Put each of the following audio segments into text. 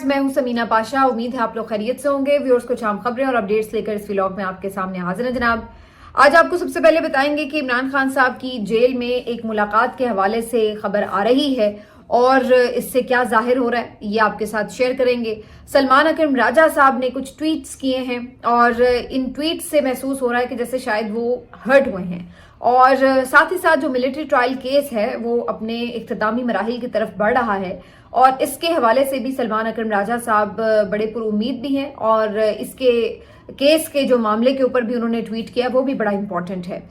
मैं हूं समीना पाशा। उम्मीद है आप लोग खैरियत से होंगे। व्यूअर्स कुछ अहम खबरें और अपडेट्स लेकर इस व्लॉग में आपके सामने हाजिर है जनाब। आज आपको सबसे पहले बताएंगे कि इमरान खान साहब की जेल में एक मुलाकात के हवाले से खबर आ रही है और इससे क्या जाहिर हो रहा है ये आपके साथ शेयर करेंगे। सलमान अकरम राजा साहब ने कुछ ट्वीट्स किए हैं और इन ट्वीट्स से महसूस हो रहा है कि जैसे शायद वो हर्ट हुए हैं और साथ ही साथ जो मिलिट्री ट्रायल केस है वो अपने इख्तितामी मराहिल की तरफ बढ़ रहा है और इसके हवाले से भी सलमान अकरम राजा साहब बड़े पुरुम्मीद भी हैं और इसके केस के जो मामले के ऊपर भी उन्होंने ट्वीट किया वो भी बड़ा इंपॉर्टेंट है।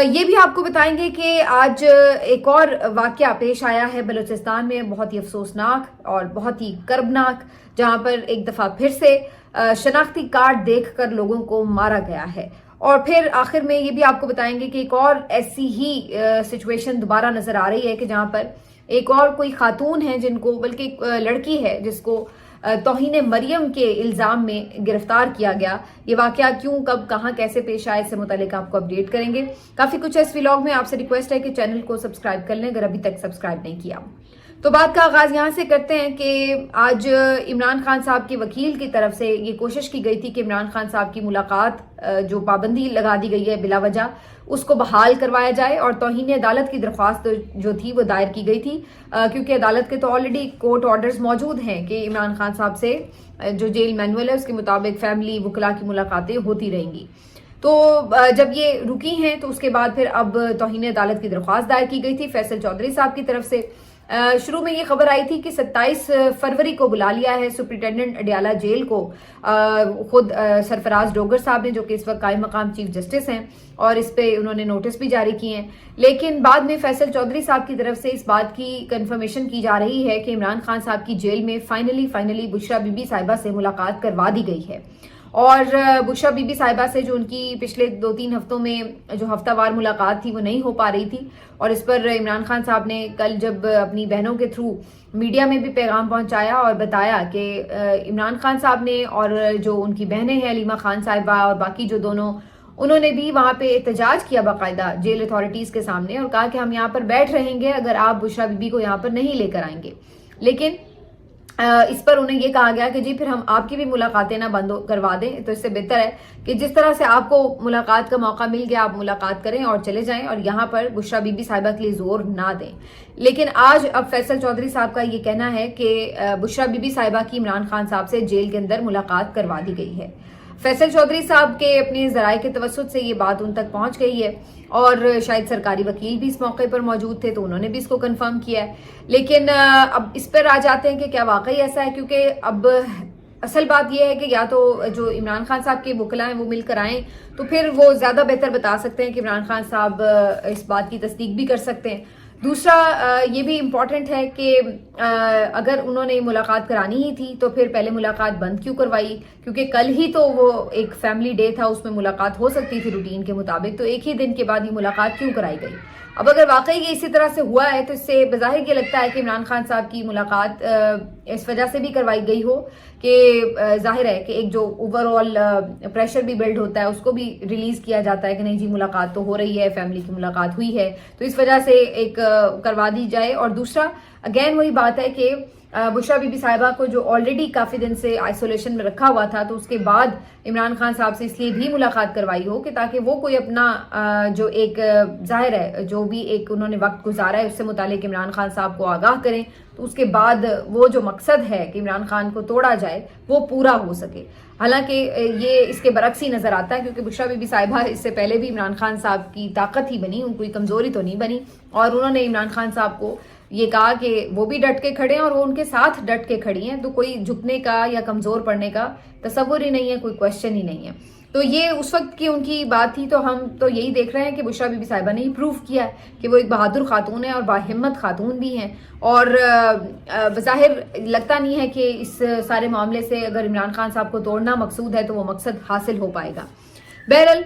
ये भी आपको बताएंगे कि आज एक और वाकया पेश आया है बलूचिस्तान में, बहुत ही अफसोसनाक और बहुत ही कर्बनाक, जहां पर एक दफा फिर से शनाख्ती कार्ड देखकर लोगों को मारा गया है। और फिर आखिर में ये भी आपको बताएंगे कि एक और ऐसी ही सिचुएशन दोबारा नजर आ रही है कि जहां पर एक और कोई खातून है जिनको, बल्कि लड़की है जिसको तौहीन मरियम के इल्जाम में गिरफ्तार किया गया। ये वाकया क्यों, कब, कहां, कैसे पेश आए, इससे मुतालिक आपको अपडेट करेंगे। काफी कुछ है इस व्लॉग में। आपसे रिक्वेस्ट है कि चैनल को सब्सक्राइब कर लें अगर अभी तक सब्सक्राइब नहीं किया। तो बात का आगाज यहाँ से करते हैं कि आज इमरान खान साहब के वकील की तरफ से ये कोशिश की गई थी कि इमरान खान साहब की मुलाकात जो पाबंदी लगा दी गई है बिला वजह, उसको बहाल करवाया जाए और तौहीन अदालत की दरख्वास्त जो थी वो दायर की गई थी, क्योंकि अदालत के तो ऑलरेडी कोर्ट ऑर्डर्स मौजूद हैं कि इमरान खान साहब से जो जेल मैनुअल है उसके मुताबिक फैमिली वकला की मुलाकातें होती रहेंगी। तो जब ये रुकी हैं तो उसके बाद फिर अब तौहीन अदालत की दरख्वास्त दायर की गई थी फैसल चौधरी साहब की तरफ से। शुरू में ये खबर आई थी कि 27 फरवरी को बुला लिया है सुप्रिंटेंडेंट अडियाला जेल को खुद सरफराज डोगर साहब ने, जो कि इस वक्त कायम मकाम चीफ जस्टिस हैं, और इस पे उन्होंने नोटिस भी जारी किए हैं। लेकिन बाद में फैसल चौधरी साहब की तरफ से इस बात की कंफर्मेशन की जा रही है कि इमरान खान साहब की जेल में फाइनली बुशरा बीबी साहिबा से मुलाकात करवा दी गई है। और बुशरा बीबी साहिबा से जो उनकी पिछले 2-3 हफ्तों में जो हफ्तावार मुलाकात थी वो नहीं हो पा रही थी, और इस पर इमरान खान साहब ने कल जब अपनी बहनों के थ्रू मीडिया में भी पैगाम पहुंचाया और बताया कि इमरान खान साहब ने और जो उनकी बहनें हैं अलीमा खान साहिबा और बाकी जो दोनों, उन्होंने भी वहां पे एहतजाज किया बाकायदा जेल अथॉरिटीज के सामने और कहा कि हम यहाँ पर बैठ रहेंगे अगर आप बुशरा बीबी को यहाँ पर नहीं लेकर आएंगे। लेकिन इस पर उन्हें यह कहा गया कि जी फिर हम आपकी भी मुलाकातें ना बंद करवा दें, तो इससे बेहतर है कि जिस तरह से आपको मुलाकात का मौका मिल गया आप मुलाकात करें और चले जाएं और यहाँ पर बुशरा बीबी साहिबा के लिए जोर ना दें। लेकिन आज अब फैसल चौधरी साहब का ये कहना है कि बुशरा बीबी साहिबा की इमरान खान साहब से जेल के अंदर मुलाकात करवा दी गई है। फैसल चौधरी साहब के अपने जराये के तवस्सुत से ये बात उन तक पहुंच गई है और शायद सरकारी वकील भी इस मौके पर मौजूद थे तो उन्होंने भी इसको कंफर्म किया है। लेकिन अब इस पर आ जाते हैं कि क्या वाकई ऐसा है, क्योंकि अब असल बात यह है कि या तो जो इमरान खान साहब के वकला हैं वो मिलकर आएं तो फिर वो ज्यादा बेहतर बता सकते हैं कि इमरान खान साहब इस बात की तस्दीक भी कर सकते हैं। दूसरा ये भी इम्पॉर्टेंट है कि अगर उन्होंने मुलाकात करानी ही थी तो फिर पहले मुलाकात बंद क्यों करवाई, क्योंकि कल ही तो वो एक फैमिली डे था, उसमें मुलाकात हो सकती थी रूटीन के मुताबिक, तो एक ही दिन के बाद ये मुलाकात क्यों कराई गई। अब अगर वाकई ये इसी तरह से हुआ है तो इससे बज़ाहिर ये लगता है कि इमरान खान साहब की मुलाकात इस वजह से भी करवाई गई हो कि जाहिर है कि एक जो ओवरऑल प्रेशर भी बिल्ड होता है उसको भी रिलीज किया जाता है कि नहीं जी मुलाकात तो हो रही है, फैमिली की मुलाकात हुई है, तो इस वजह से एक करवा दी जाए। और दूसरा अगेन वही बात है कि बुशरा बीबी साहिबा को जो ऑलरेडी काफी दिन से आइसोलेशन में रखा हुआ था तो उसके बाद इमरान खान साहब से इसलिए भी मुलाकात करवाई हो कि ताकि वो कोई अपना जो एक जाहिर है जो भी एक उन्होंने वक्त गुजारा है उससे मुतालिक इमरान खान साहब को आगाह करें, तो उसके बाद वो जो मकसद है कि इमरान खान को तोड़ा जाए वो पूरा हो सके। हालांकि ये इसके बरक्स ही नजर आता है क्योंकि बुशरा बीबी साहिबा इससे पहले भी इमरान खान साहब की ताकत ही बनी, उनको कमजोरी तो नहीं बनी, और उन्होंने इमरान खान साहब को ये कहा कि वो भी डट के खड़े हैं और वो उनके साथ डट के खड़ी हैं, तो कोई झुकने का या कमजोर पड़ने का तस्वुर ही नहीं है, कोई क्वेश्चन ही नहीं है। तो ये उस वक्त की उनकी बात थी, तो हम तो यही देख रहे हैं कि बुशरा बीबी साहिबा ने ही प्रूव किया है कि वो एक बहादुर खातून है और बाहिम्मत खातून भी हैं, और बज़ाहिर लगता नहीं है कि इस सारे मामले से अगर इमरान खान साहब को तोड़ना मकसूद है तो वो मकसद हासिल हो पाएगा। बहरहाल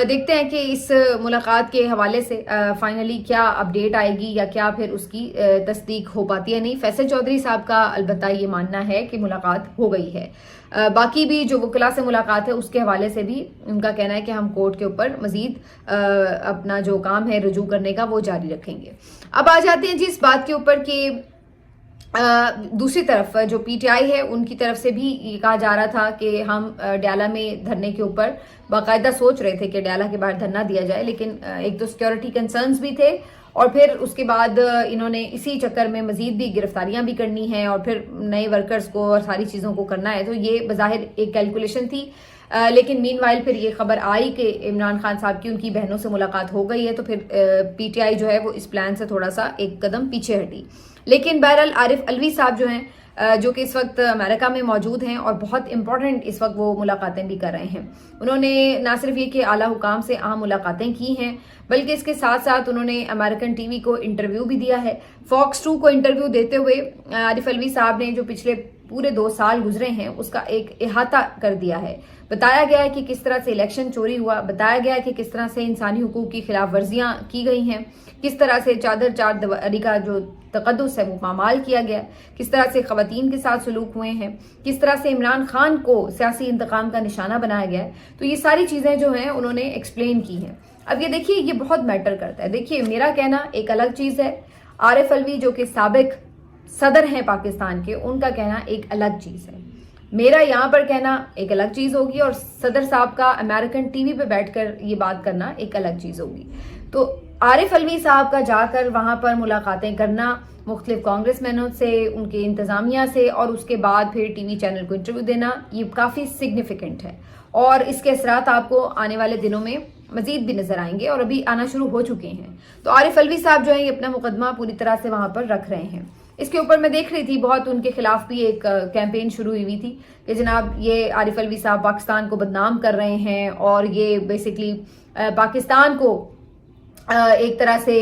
देखते हैं कि इस मुलाकात के हवाले से फाइनली क्या अपडेट आएगी या क्या फिर उसकी तस्दीक हो पाती है नहीं। फैसल चौधरी साहब का अलबत्ता ये मानना है कि मुलाकात हो गई है। बाकी भी जो वकला से मुलाकात है उसके हवाले से भी उनका कहना है कि हम कोर्ट के ऊपर मजीद अपना जो काम है रुजू करने का वो जारी रखेंगे। अब आ जाते हैं जी इस बात के ऊपर कि दूसरी तरफ जो पीटीआई है उनकी तरफ से भी ये कहा जा रहा था कि हम डयाला में धरने के ऊपर बाकायदा सोच रहे थे कि डयाला के बाहर धरना दिया जाए, लेकिन एक तो सिक्योरिटी कंसर्न्स भी थे और फिर उसके बाद इन्होंने इसी चक्कर में मजीद भी गिरफ्तारियां भी करनी हैं और फिर नए वर्कर्स को और सारी चीज़ों को करना है, तो ये बज़ाहिर एक कैलकुलेशन थी। लेकिन मीनवाइल फिर ये खबर आई कि इमरान खान साहब की उनकी बहनों से मुलाकात हो गई है, तो फिर पीटीआई जो है वो इस प्लान से थोड़ा सा एक कदम पीछे हटी। लेकिन बहरहाल आरिफ अलवी साहब जो हैं, जो कि इस वक्त अमेरिका में मौजूद हैं और बहुत इंपॉर्टेंट इस वक्त वो मुलाकातें भी कर रहे हैं। उन्होंने ना सिर्फ ये कि आला हुकाम से अहम मुलाकातें की हैं, बल्कि इसके साथ साथ उन्होंने अमेरिकन टीवी को इंटरव्यू भी दिया है। फॉक्स 2 को इंटरव्यू देते हुए आरिफ अलवी साहब ने जो पिछले पूरे 2 साल गुजरे हैं उसका एक इहाता कर दिया है। बताया गया है कि किस तरह से इलेक्शन चोरी हुआ, बताया गया है कि किस तरह से इंसानी हुकूक की खिलाफ वर्जियां की गई हैं, किस तरह से चादर चारदीवारी का जो तकद्दुस है वो पामाल किया गया, किस तरह से खवातीन के साथ सलूक हुए हैं, किस तरह से इमरान खान को सियासी इंतकाम का निशाना बनाया गया है। तो ये सारी चीज़ें जो हैं उन्होंने एक्सप्लेन की हैं। अब ये देखिए, ये बहुत मैटर करता है। देखिए, मेरा कहना एक अलग चीज़ है, आरिफ अलवी जो कि साबिक सदर हैं पाकिस्तान के, उनका कहना एक अलग चीज़ है। मेरा यहाँ पर कहना एक अलग चीज़ होगी और सदर साहब का अमेरिकन टीवी पे बैठकर ये बात करना एक अलग चीज़ होगी। तो आरिफ अलवी साहब का जाकर वहाँ पर मुलाकातें करना मुख्तलिफ कांग्रेसमैनों से, उनके इंतज़ामिया से, और उसके बाद फिर टीवी चैनल को इंटरव्यू देना, ये काफ़ी सिग्निफिकेंट है और इसके असरात आपको आने वाले दिनों में मजीद भी नजर आएंगे और अभी आना शुरू हो चुके हैं। तो आरिफ अलवी साहब जो है ये अपना मुकदमा पूरी तरह से वहाँ पर रख रहे हैं। इसके ऊपर मैं देख रही थी बहुत उनके खिलाफ भी एक कैंपेन शुरू हुई थी कि जनाब ये आरिफ अलवी साहब पाकिस्तान को बदनाम कर रहे हैं और ये बेसिकली पाकिस्तान को एक तरह से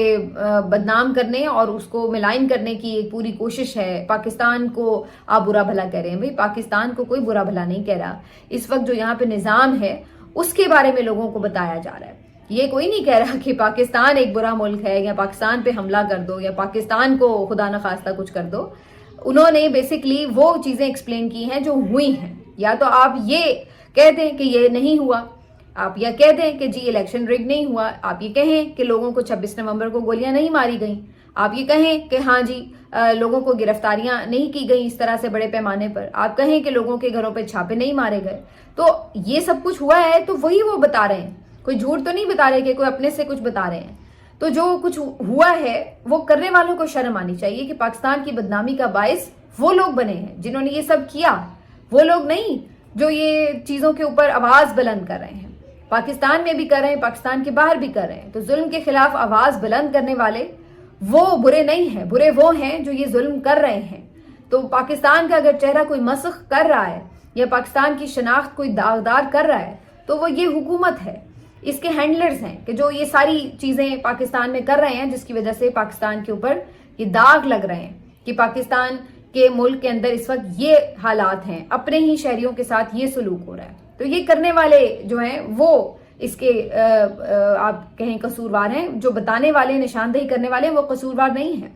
बदनाम करने और उसको मिलाइन करने की एक पूरी कोशिश है। पाकिस्तान को आप बुरा भला कह रहे हैं। भाई, पाकिस्तान को कोई बुरा भला नहीं कह रहा। इस वक्त जो यहाँ पे निज़ाम है उसके बारे में लोगों को बताया जा रहा है। ये कोई नहीं कह रहा कि पाकिस्तान एक बुरा मुल्क है या पाकिस्तान पे हमला कर दो या पाकिस्तान को खुदा न खास्ता कुछ कर दो। उन्होंने बेसिकली वो चीज़ें एक्सप्लेन की हैं जो हुई हैं। या तो आप ये कह दें कि ये नहीं हुआ, आप यह कह दें कि जी इलेक्शन रिग नहीं हुआ, आप ये कहें कि लोगों को 26 नवंबर को गोलियां नहीं मारी गई, आप ये कहें कि हाँ जी लोगों को गिरफ्तारियां नहीं की गई इस तरह से बड़े पैमाने पर, आप कहें कि लोगों के घरों पे छापे नहीं मारे गए। तो ये सब कुछ हुआ है, तो वही वो बता रहे हैं। कोई झूठ तो नहीं बता रहे कि कोई अपने से कुछ बता रहे हैं। तो जो कुछ हुआ है वो करने वालों को शर्म आनी चाहिए कि पाकिस्तान की बदनामी का बायस वो लोग बने हैं जिन्होंने ये सब किया, वो लोग नहीं जो ये चीज़ों के ऊपर आवाज़ बुलंद कर रहे हैं। पाकिस्तान में भी कर रहे हैं, पाकिस्तान के बाहर भी कर रहे हैं। तो जुल्म के खिलाफ आवाज़ बुलंद करने वाले वो बुरे नहीं हैं, बुरे वो हैं जो ये जुल्म कर रहे हैं। तो पाकिस्तान का अगर चेहरा कोई मसख कर रहा है या पाकिस्तान की शनाख्त कोई दागदार कर रहा है तो वो ये हुकूमत है, इसके हैंडलर्स हैं कि जो ये सारी चीज़ें पाकिस्तान में कर रहे हैं, जिसकी वजह से पाकिस्तान के ऊपर ये दाग लग रहे हैं कि पाकिस्तान के मुल्क के अंदर इस वक्त ये हालात हैं, अपने ही शहरियों के साथ ये सलूक हो रहा है। तो ये करने वाले जो हैं वो इसके आप कहें कसूरवार हैं, जो बताने वाले, निशानदेही करने वाले वो कसूरवार नहीं हैं।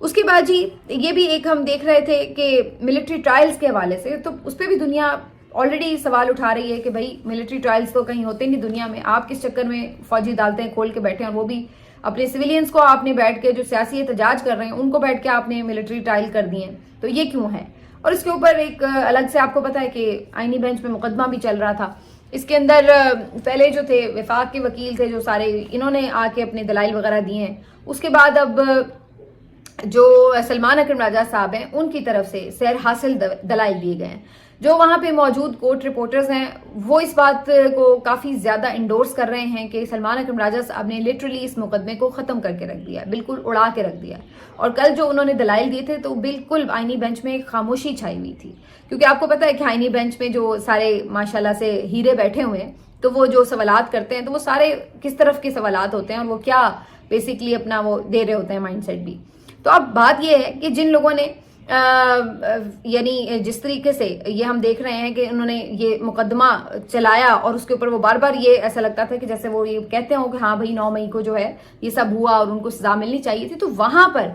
उसके बाद जी ये भी एक हम देख रहे थे कि मिलिट्री ट्रायल्स के हवाले से, तो उस पर भी दुनिया ऑलरेडी सवाल उठा रही है कि भाई मिलिट्री ट्रायल्स तो कहीं होते नहीं दुनिया में, आप किस चक्कर में फौजी अदालतें खोल के बैठे हैं और वो भी अपने सिविलियंस को आपने बैठ के जो सियासी एहतजाज कर रहे हैं उनको बैठ के आपने मिलिट्री ट्रायल कर दिए, तो ये क्यों है। और इसके ऊपर एक अलग से आपको पता है कि आईनी बेंच में मुकदमा भी चल रहा था। इसके अंदर पहले जो थे वफाक के वकील थे जो सारे, इन्होंने आके अपने दलाइल वगैरह दिए हैं। उसके बाद अब जो सलमान अकरम राजा साहब हैं उनकी तरफ से सैर हासिल दलाइल दिए गए हैं। जो वहाँ पे मौजूद कोर्ट रिपोर्टर्स हैं वो इस बात को काफ़ी ज़्यादा इंडोर्स कर रहे हैं कि सलमान अकरम राजा साहब ने लिटरली इस मुकदमे को ख़त्म करके रख दिया, बिल्कुल उड़ा के रख दिया। और कल जो उन्होंने दलाइल दिए थे तो बिल्कुल आईनी बेंच में खामोशी छाई हुई थी, क्योंकि आपको पता है कि आईनी बेंच में जो सारे माशाल्लाह से हीरे बैठे हुए हैं, तो वो जो सवालात करते हैं तो वो सारे किस तरफ के सवालात होते हैं और वो क्या बेसिकली अपना वो दे रहे होते हैं माइंडसेट भी। तो अब बात ये है कि जिन लोगों ने यानी जिस तरीके से ये हम देख रहे हैं कि उन्होंने ये मुकदमा चलाया और उसके ऊपर वो बार बार ये ऐसा लगता था कि जैसे वो ये कहते हो कि हाँ भाई 9 मई को जो है ये सब हुआ और उनको सजा मिलनी चाहिए थी। तो वहां पर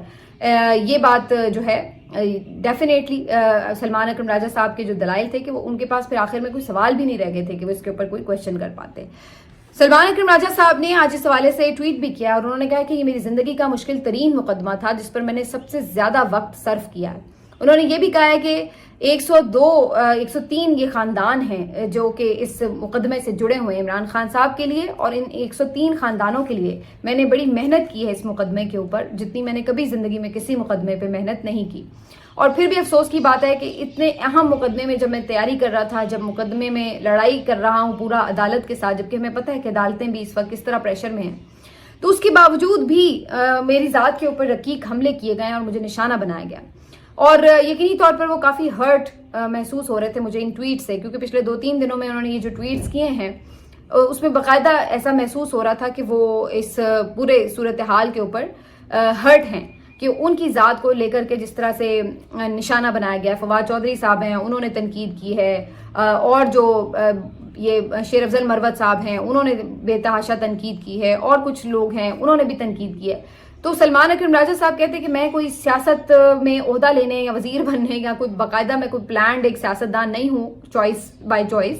ये बात जो है डेफिनेटली सलमान अकरम राजा साहब के जो दलाइल थे कि वो उनके पास फिर आखिर में कोई सवाल भी नहीं रह गए थे कि वो इसके ऊपर कोई क्वेश्चन कर पाते। सलमान अकरम राजा साहब ने आज इस हवाले से ट्वीट भी किया और उन्होंने कहा कि ये मेरी जिंदगी का मुश्किल तरीन मुकदमा था जिस पर मैंने सबसे ज्यादा वक्त सर्व किया है। उन्होंने ये भी कहा है कि 102 103 ये खानदान हैं जो कि इस मुकदमे से जुड़े हुए हैं इमरान खान साहब के लिए, और इन 103 खानदानों के लिए मैंने बड़ी मेहनत की है इस मुकदमे के ऊपर, जितनी मैंने कभी जिंदगी में किसी मुकदमे पे मेहनत नहीं की। और फिर भी अफसोस की बात है कि इतने अहम मुकदमे में जब मैं तैयारी कर रहा था, जब मुकदमे में लड़ाई कर रहा हूँ पूरा अदालत के साथ, जबकि हमें पता है कि अदालतें भी इस वक्त किस तरह प्रेशर में हैं, तो उसके बावजूद भी मेरी ज़ात के ऊपर रकीक हमले किए गए और मुझे निशाना बनाया गया। और यकीनी तौर पर वो काफ़ी हर्ट महसूस हो रहे थे मुझे इन ट्वीट से, क्योंकि पिछले 2-3 दिनों में उन्होंने ये जो ट्वीट्स किए हैं उसमें बाकायदा ऐसा महसूस हो रहा था कि वो इस पूरे सूरत हाल के ऊपर हर्ट हैं कि उनकी ज़ात को लेकर के जिस तरह से निशाना बनाया गया। फवाद चौधरी साहब हैं, उन्होंने तनकीद की है, और जो ये शेर अफजल मरवत साहब हैं उन्होंने बेतहाशा तनकीद की है, और कुछ लोग हैं उन्होंने भी तनकीद की है। तो सलमान अकरम राजा साहब कहते हैं कि मैं कोई सियासत में ओहदा लेने या वजीर बनने या कोई बाकायदा मैं कोई प्लान्ड एक सियासतदान नहीं हूँ चॉइस बाय चॉइस।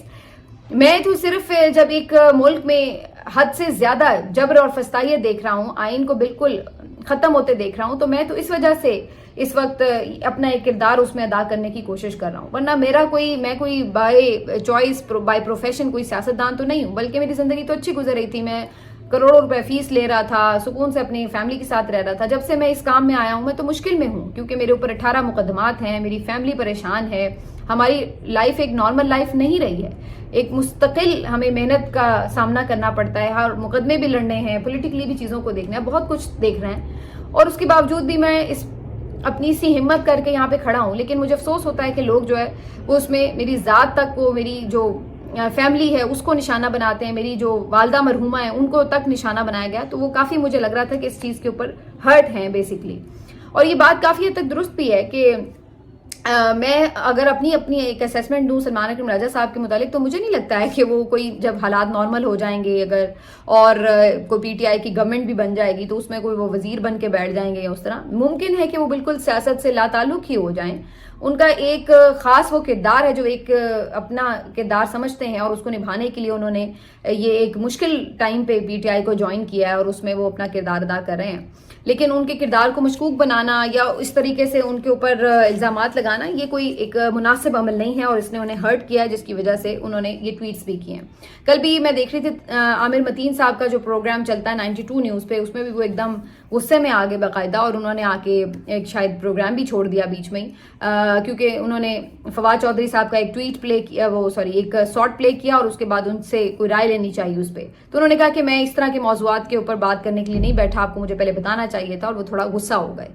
मैं तो सिर्फ जब एक मुल्क में हद से ज्यादा जबर और फस्तायत देख रहा हूँ, आइन को बिल्कुल खत्म होते देख रहा हूँ, तो मैं तो इस वजह से इस वक्त अपना एक किरदार उसमें अदा करने की कोशिश कर रहा हूँ। वरना मैं कोई बाय चॉइस बाय प्रोफेशन कोई सियासतदान तो नहीं हूँ, बल्कि मेरी जिंदगी तो अच्छी गुजर रही थी। मैं करोड़ों रुपए फीस ले रहा था, सुकून से अपनी फैमिली के साथ रह रहा था। जब से मैं इस काम में आया हूँ मैं तो मुश्किल में हूँ, क्योंकि मेरे ऊपर 18 मुकदमात हैं, मेरी फैमिली परेशान है, हमारी लाइफ एक नॉर्मल लाइफ नहीं रही है, एक मुस्तकिल हमें मेहनत का सामना करना पड़ता है, हर मुकदमे भी लड़ने हैं, पॉलिटिकली भी चीज़ों को देखना है, बहुत कुछ देख रहे हैं, और उसके बावजूद भी मैं इस अपनी सी हिम्मत करके यहाँ पे खड़ा हूँ। लेकिन मुझे अफसोस होता है कि लोग जो है वो उसमें मेरी ज़ात तक को, मेरी जो फैमिली है उसको निशाना बनाते हैं, मेरी जो वालदा मरहुमा है उनको तक निशाना बनाया गया। तो वो काफ़ी मुझे लग रहा था कि इस चीज़ के ऊपर हर्ट हैं बेसिकली। और ये बात काफ़ी हद तक दुरुस्त भी है कि मैं अगर अपनी एक असेसमेंट दूं सलमान अकरम राजा साहब के मुतालिक, तो मुझे नहीं लगता है कि वो कोई जब हालात नॉर्मल हो जाएंगे अगर और कोई पीटीआई की गवर्नमेंट भी बन जाएगी तो उसमें कोई वो वजीर बन के बैठ जाएंगे या उस तरह। मुमकिन है कि वो बिल्कुल सियासत से लाताल्लुक ही हो जाएं। उनका एक खास वो किरदार है जो एक अपना किरदार समझते हैं, और उसको निभाने के लिए उन्होंने ये एक मुश्किल टाइम पे पीटीआई को ज्वाइन किया है और उसमें वो अपना किरदार अदा कर रहे हैं। लेकिन उनके किरदार को मशकूक बनाना या इस तरीके से उनके ऊपर इल्ज़ामात लगाना ये कोई एक मुनासिब अमल नहीं है, और इसने उन्हें हर्ट किया है, जिसकी वजह से उन्होंने ये ट्वीट्स भी किए हैं। कल भी मैं देख रही थी आमिर मतीन साहब का जो प्रोग्राम चलता है 92 न्यूज़ पे, उसमें भी वो एकदम गुस्से में आ गए बाकायदा, और उन्होंने आके एक शायद प्रोग्राम भी छोड़ दिया बीच में ही, क्योंकि उन्होंने फवाद चौधरी साहब का एक ट्वीट प्ले किया, एक शॉर्ट प्ले किया, और उसके बाद उनसे कोई राय लेनी चाहिए उस पर। तो उन्होंने कहा कि मैं इस तरह के मौज़ूआत के ऊपर बात करने के लिए नहीं बैठा, आपको मुझे पहले बताना चाहिए था, और वो थोड़ा गुस्सा हो गए।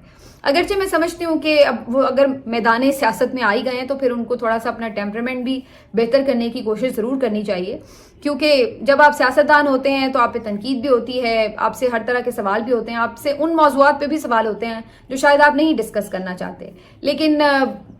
अगरचे मैं समझती हूँ कि अब वो अगर मैदान सियासत में आ ही गए हैं तो फिर उनको थोड़ा सा अपना टेम्परामेंट भी बेहतर करने की कोशिश ज़रूर करनी चाहिए, क्योंकि जब आप सियासतदान होते हैं तो आप पे तनकीद भी होती है, आपसे हर तरह के सवाल भी होते हैं, आपसे उन मौज़ूआत पे भी सवाल होते हैं जो शायद आप नहीं डिस्कस करना चाहते। लेकिन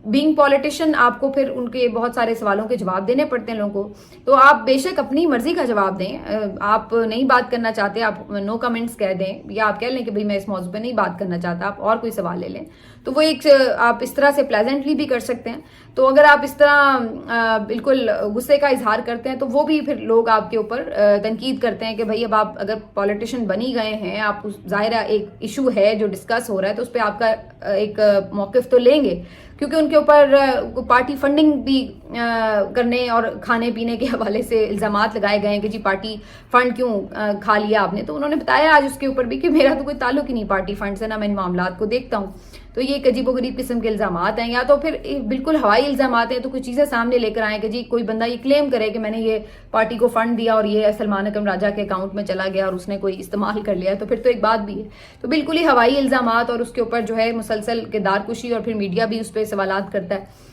बीइंग पॉलिटिशियन आपको फिर उनके बहुत सारे सवालों के जवाब देने पड़ते हैं लोगों को, तो आप बेशक अपनी मर्जी का जवाब दें। आप नहीं बात करना चाहते, आप नो कमेंट्स कह दें, या आप कह लें कि भाई मैं इस मौजू पे नहीं बात करना चाहता, आप और कोई सवाल ले लें। तो वो एक आप इस तरह से प्लेजेंटली भी कर सकते हैं। तो अगर आप इस तरह बिल्कुल गुस्से का इजहार करते हैं तो वो भी फिर लोग आपके ऊपर तनकीद करते हैं कि भाई अब आप अगर पॉलिटिशियन बन ही गए हैं, आप ज़ाहिर है एक इशू है जो डिस्कस हो रहा है तो उस पर आपका एक मौक़िफ़ तो लेंगे, क्योंकि उनके ऊपर पार्टी फंडिंग भी करने और खाने पीने के हवाले से इल्ज़ामात लगाए गए हैं कि जी पार्टी फंड क्यों खा लिया आपने। तो उन्होंने बताया आज उसके ऊपर भी कि मेरा तो कोई ताल्लुक ही नहीं पार्टी फंड से, ना मैं इन मामलात को देखता हूँ। तो ये एक अजीबोगरीब किस्म के इल्ज़ामात हैं, या तो फिर बिल्कुल हवाई इल्ज़ामात हैं। तो कुछ चीज़ें सामने लेकर आए कि जी कोई बंदा ये क्लेम करे कि मैंने ये पार्टी को फंड दिया और ये सलमान अकरम राजा के अकाउंट में चला गया और उसने कोई इस्तेमाल कर लिया, तो फिर तो एक बात भी है। तो बिल्कुल ही हवाई इल्ज़ामात, और उसके ऊपर जो है मुसलसल किरदार कुशी, और फिर मीडिया भी उस पर सवालात करता है।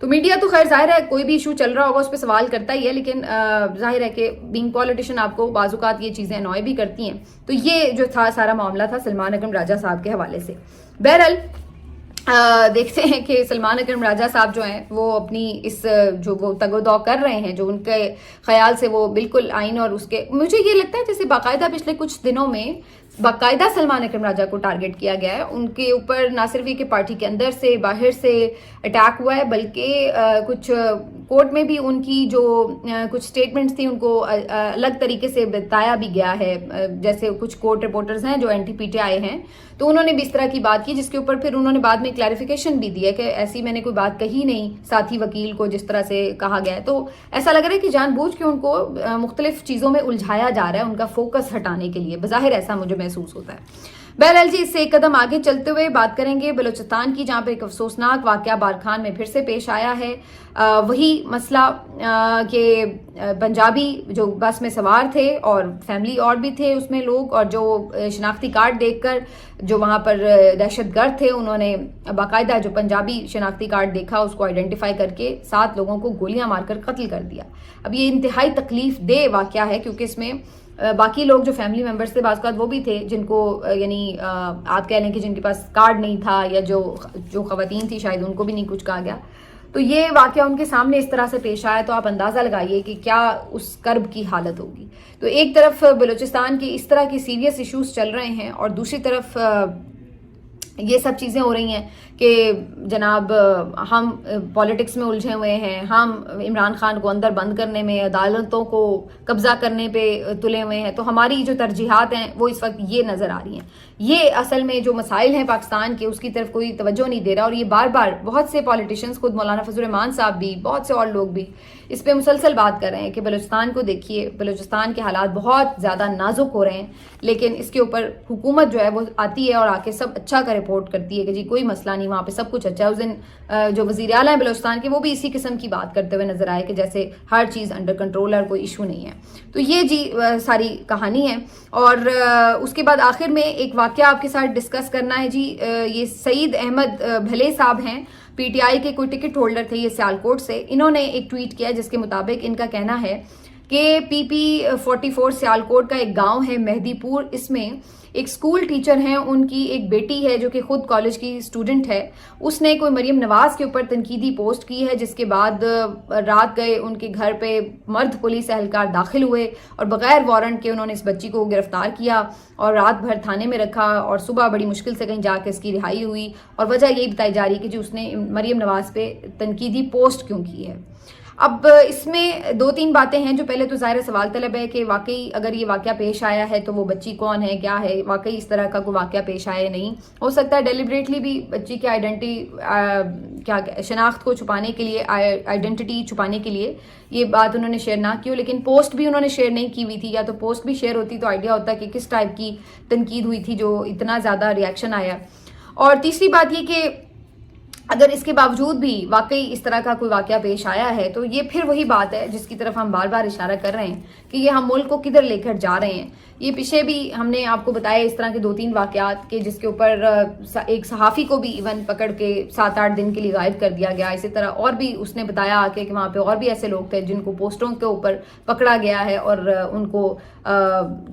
तो मीडिया तो खैर जाहिर है कोई भी इशू चल रहा होगा उस पर सवाल करता ही है, लेकिन जाहिर है कि बीइंग पॉलिटिशियन आपको बाज़-औक़ात ये चीज़ें अनॉय भी करती हैं। तो ये जो था सारा मामला था सलमान अकरम राजा साहब के हवाले से। बहरहाल देखते हैं कि सलमान अकरम राजा साहब जो हैं वो अपनी इस जो वो तगोदौ कर रहे हैं, जो उनके ख्याल से वो बिल्कुल आइन और उसके, मुझे ये लगता है जैसे बाकायदा पिछले कुछ दिनों में باقاعدہ سلمان اکرم راجہ کو ٹارگٹ کیا گیا ہے. ان کے اوپر نہ صرف یہ کہ پارٹی کے اندر سے باہر سے اٹیک ہوا ہے بلکہ کچھ کورٹ میں بھی ان کی جو کچھ سٹیٹمنٹس تھیں ان کو الگ طریقے سے بتایا بھی گیا ہے. جیسے کچھ کورٹ رپورٹرز ہیں جو اینٹی پی ٹی آئی ہیں تو انہوں نے بھی اس طرح کی بات کی جس کے اوپر پھر انہوں نے بعد میں کلیریفیکیشن بھی دی ہے کہ ایسی میں نے کوئی بات کہی نہیں ساتھی وکیل کو جس طرح سے کہا گیا ہے. تو ایسا لگ رہا ہے کہ جان بوجھ کے ان کو مختلف چیزوں میں الجھایا جا رہا ہے ان کا فوکس ہٹانے کے لیے. بظاہر ایسا مجھے محسوس ہوتا ہے. بہرحال جی اس سے ایک قدم آگے چلتے ہوئے بات کریں گے بلوچستان کی جہاں پہ ایک افسوسناک واقعہ بارکھان میں پھر سے پیش آیا ہے. وہی مسئلہ کہ پنجابی جو بس میں سوار تھے اور فیملی اور بھی تھے اس میں لوگ اور جو شناختی کارڈ دیکھ کر جو وہاں پر دہشت گرد تھے انہوں نے باقاعدہ جو پنجابی شناختی کارڈ دیکھا اس کو آئیڈینٹیفائی کر کے 7 لوگوں کو گولیاں مار کر قتل کر دیا. اب یہ انتہائی تکلیف دہ واقعہ ہے کیونکہ اس میں باقی لوگ جو فیملی ممبرس تھے بعض اوقات وہ بھی تھے جن کو یعنی آپ کہہ لیں کہ جن کے پاس کارڈ نہیں تھا یا جو خواتین تھی شاید ان کو بھی نہیں کچھ کہا گیا. تو یہ واقعہ ان کے سامنے اس طرح سے پیش آیا تو آپ اندازہ لگائیے کہ کیا اس کرب کی حالت ہوگی. تو ایک طرف بلوچستان کی اس طرح کی سیریس ایشوز چل رہے ہیں اور دوسری طرف یہ سب چیزیں ہو رہی ہیں کہ جناب ہم پالیٹکس میں الجھے ہوئے ہیں, ہم عمران خان کو اندر بند کرنے میں عدالتوں کو قبضہ کرنے پہ تلے ہوئے ہیں. تو ہماری جو ترجیحات ہیں وہ اس وقت یہ نظر آ رہی ہیں. یہ اصل میں جو مسائل ہیں پاکستان کے اس کی طرف کوئی توجہ نہیں دے رہا اور یہ بار بار بہت سے پالیٹیشینز خود مولانا فضل الرحمان صاحب بھی بہت سے اور لوگ بھی اس پہ مسلسل بات کر رہے ہیں کہ بلوچستان کو دیکھیے, بلوچستان کے حالات بہت زیادہ نازک ہو رہے ہیں لیکن اس کے اوپر حکومت جو ہے وہ آتی ہے اور آ کے سب اچھا کا رپورٹ کرتی ہے کہ جی کوئی مسئلہ نہیں وہاں پہ سب کچھ اچھا ہے. اس دن جو وزیر اعلیٰ ہیں بلوچستان کے وہ بھی اسی قسم کی بات کرتے ہوئے نظر آئے کہ جیسے ہر چیز انڈر کنٹرول ہے اور کوئی ایشو نہیں ہے. تو یہ جی ساری کہانی ہے. اور اس کے بعد آخر میں ایک واقعہ آپ کے ساتھ ڈسکس کرنا ہے جی. یہ سعید احمد بھلے صاحب ہیں, پی ٹی آئی کے کوئی ٹکٹ ہولڈر تھے یہ سیالکوٹ سے. انہوں نے ایک ٹویٹ کیا جس کے مطابق ان کا کہنا ہے کہ پی 44 سیالکوٹ کا ایک گاؤں ہے مہدی پور, اس میں ایک سکول ٹیچر ہیں, ان کی ایک بیٹی ہے جو کہ خود کالج کی اسٹوڈنٹ ہے. اس نے کوئی مریم نواز کے اوپر تنقیدی پوسٹ کی ہے جس کے بعد رات گئے ان کے گھر پہ مرد پولیس اہلکار داخل ہوئے اور بغیر وارنٹ کے انہوں نے اس بچی کو گرفتار کیا اور رات بھر تھانے میں رکھا اور صبح بڑی مشکل سے کہیں جا کے اس کی رہائی ہوئی. اور وجہ یہی بتائی جا رہی ہے کہ جو اس نے مریم نواز پہ تنقیدی پوسٹ کیوں کی ہے. اب اس میں 2-3 باتیں ہیں جو پہلے تو ظاہر سوال طلب ہے کہ واقعی اگر یہ واقعہ پیش آیا ہے تو وہ بچی کون ہے, کیا ہے, واقعی اس طرح کا کوئی واقعہ پیش آیا نہیں. ہو سکتا ہے ڈیلیبریٹلی بھی بچی کی شناخت کو چھپانے کے لیے, آئیڈینٹی چھپانے کے لیے یہ بات انہوں نے شیئر نہ کی ہو, لیکن پوسٹ بھی انہوں نے شیئر نہیں کی ہوئی تھی. یا تو پوسٹ بھی شیئر ہوتی تو آئیڈیا ہوتا کہ کس ٹائپ کی تنقید ہوئی تھی جو اتنا زیادہ ریاکشن آیا. اور تیسری بات یہ کہ اگر اس کے باوجود بھی واقعی اس طرح کا کوئی واقعہ پیش آیا ہے تو یہ پھر وہی بات ہے جس کی طرف ہم بار بار اشارہ کر رہے ہیں کہ یہ ہم ملک کو کدھر لے کر جا رہے ہیں. یہ پیچھے بھی ہم نے آپ کو بتایا اس طرح کے 2-3 واقعات کے جس کے اوپر ایک صحافی کو بھی ایون پکڑ کے 7-8 دن کے لیے غائب کر دیا گیا. اسی طرح اور بھی اس نے بتایا آ کے کہ وہاں پہ اور بھی ایسے لوگ تھے جن کو پوسٹوں کے اوپر پکڑا گیا ہے اور ان کو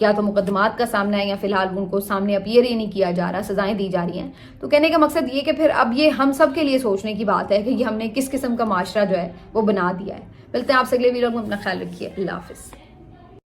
یا تو مقدمات کا سامنا ہے یا فی الحال ان کو سامنے اپیئر ہی نہیں کیا جا رہا, سزائیں دی جا رہی ہیں. تو کہنے کا مقصد یہ کہ پھر اب یہ ہم سب کے لیے سوچنے کی بات ہے کہ یہ ہم نے کس قسم کا معاشرہ جو ہے وہ بنا دیا ہے. ملتے ہیں آپ سے اگلے ویڈیو میں, اپنا خیال رکھیے. اللہ حافظ.